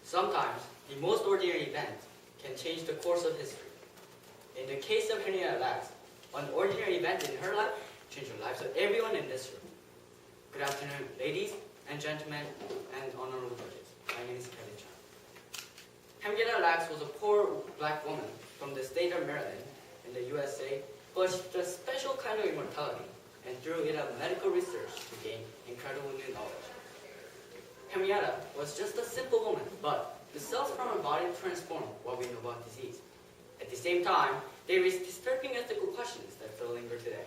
Sometimes, the most ordinary event can change the course of history. In the case of Henrietta Lacks, an ordinary event in her life changed the lives of everyone in this room. Good afternoon, ladies and gentlemen, and honorable judges. My name is Kevin Chan. Henrietta Lacks was a poor black woman from the state of Maryland in the USA, but she had a special kind of immortality, and through it of medical research to gain incredible new knowledge. Henrietta was just a simple woman, but the cells from her body transformed what we know about disease. At the same time, they raised disturbing ethical questions that still linger today.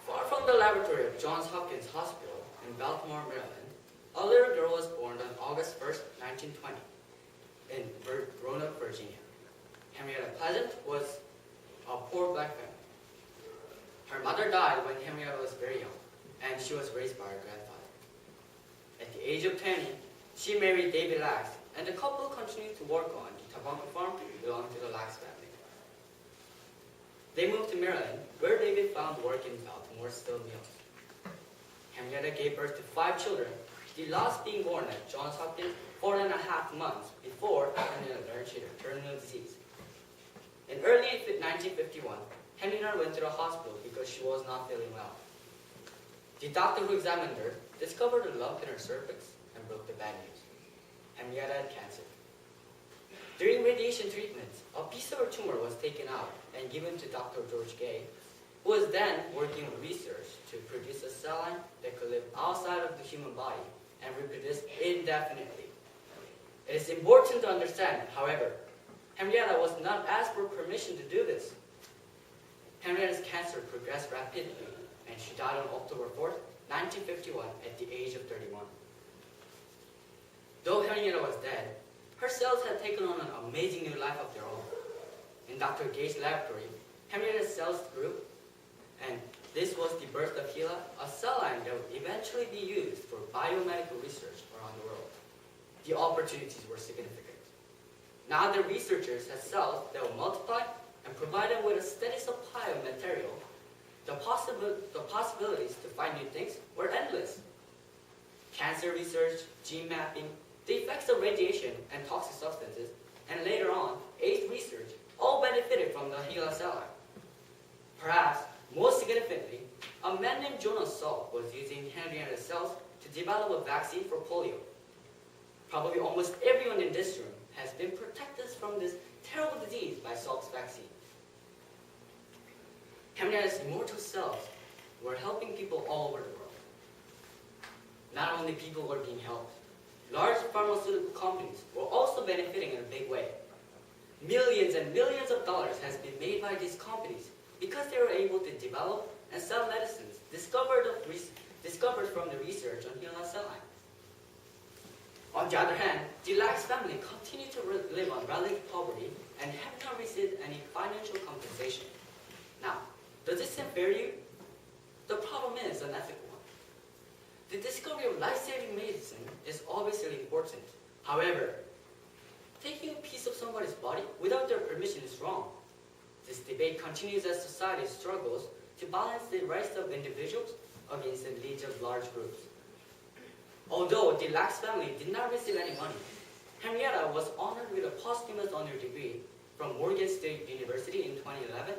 Far from the laboratory of Johns Hopkins Hospital in Baltimore, Maryland, a little girl was born on August 1st, 1920, in Roanoke, Virginia. Henrietta Pleasant was a poor black family. Her mother died when Henrietta was very young, and she was raised by her grandfather. At the age of 20, she married David Lacks, and the couple continued to work on the tobacco farm belonging to the Lacks family. They moved to Maryland, where David found work in Baltimore steel mills. Henrietta gave birth to 5 children, the last being born at Johns Hopkins 4.5 months before Henrietta learned she had a terminal disease. In early 1951, Henrietta went to the hospital because she was not feeling well. The doctor who examined her discovered a lump in her cervix and broke the bad news. Henrietta had cancer. During radiation treatments, a piece of her tumor was taken out and given to Dr. George Gay, who was then working on research to produce a cell line that could live outside of the human body and reproduce indefinitely. It is important to understand, however, Henrietta was not asked for permission to do this. Henrietta's cancer progressed rapidly, and she died on October 4th, 1951, at the age of 31. Though Henrietta was dead, her cells had taken on an amazing new life of their own. In Dr. Gay's laboratory, Henrietta's cells grew, and this was the birth of HeLa, a cell line that would eventually be used for biomedical research around the world. The opportunities were significant. Now the researchers had cells that would multiply and provide them with a steady supply of material. The possibilities to find new things were endless. Cancer research, gene mapping, the effects of radiation and toxic substances, and later on, AIDS research, all benefited from the HeLa cell line. Perhaps, most significantly, a man named Jonas Salk was using Henrietta's cells to develop a vaccine for polio. Probably almost everyone in this room has been protected from this terrible disease by Salk's vaccine. Henrietta's immortal cells were helping people all over the world. Not only people were being helped, large pharmaceutical companies were also benefiting in a big way. Millions and millions of dollars has been made by these companies because they were able to develop and sell medicines discovered from the research on HeLa cell line. On the other hand, the Lacks family continued to live on relative poverty and have not received any financial compensation. Now, does this seem fair to you? The problem is an ethical one. The discovery of life-saving medicine is obviously important. However, taking a piece of somebody's body without their permission is wrong. This debate continues as society struggles to balance the rights of individuals against the needs of large groups. Although the Lacks family did not receive any money, Henrietta was honored with a posthumous honor degree from Morgan State University in 2011,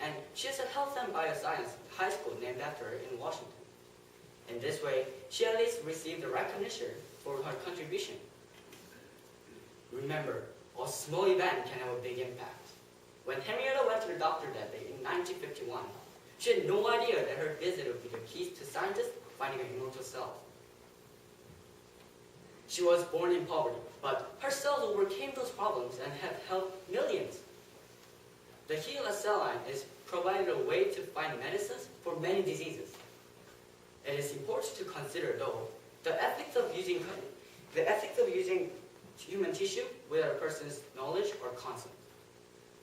and she has a health and bioscience high school named after her in Washington. In this way, she at least received the recognition for her contribution. Remember, a small event can have a big impact. When Henrietta went to the doctor that day in 1951, she had no idea that her visit would be the key to scientists finding an immortal cell. She was born in poverty, but her cells overcame those problems and have helped millions. The HeLa cell line is provided a way to find medicines for many diseases. It is important to consider, though, the ethics of using human tissue without a person's knowledge or consent.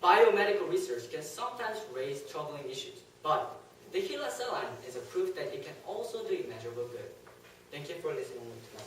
Biomedical research can sometimes raise troubling issues, but the HeLa cell line is a proof that it can also do immeasurable good. Thank you for listening to my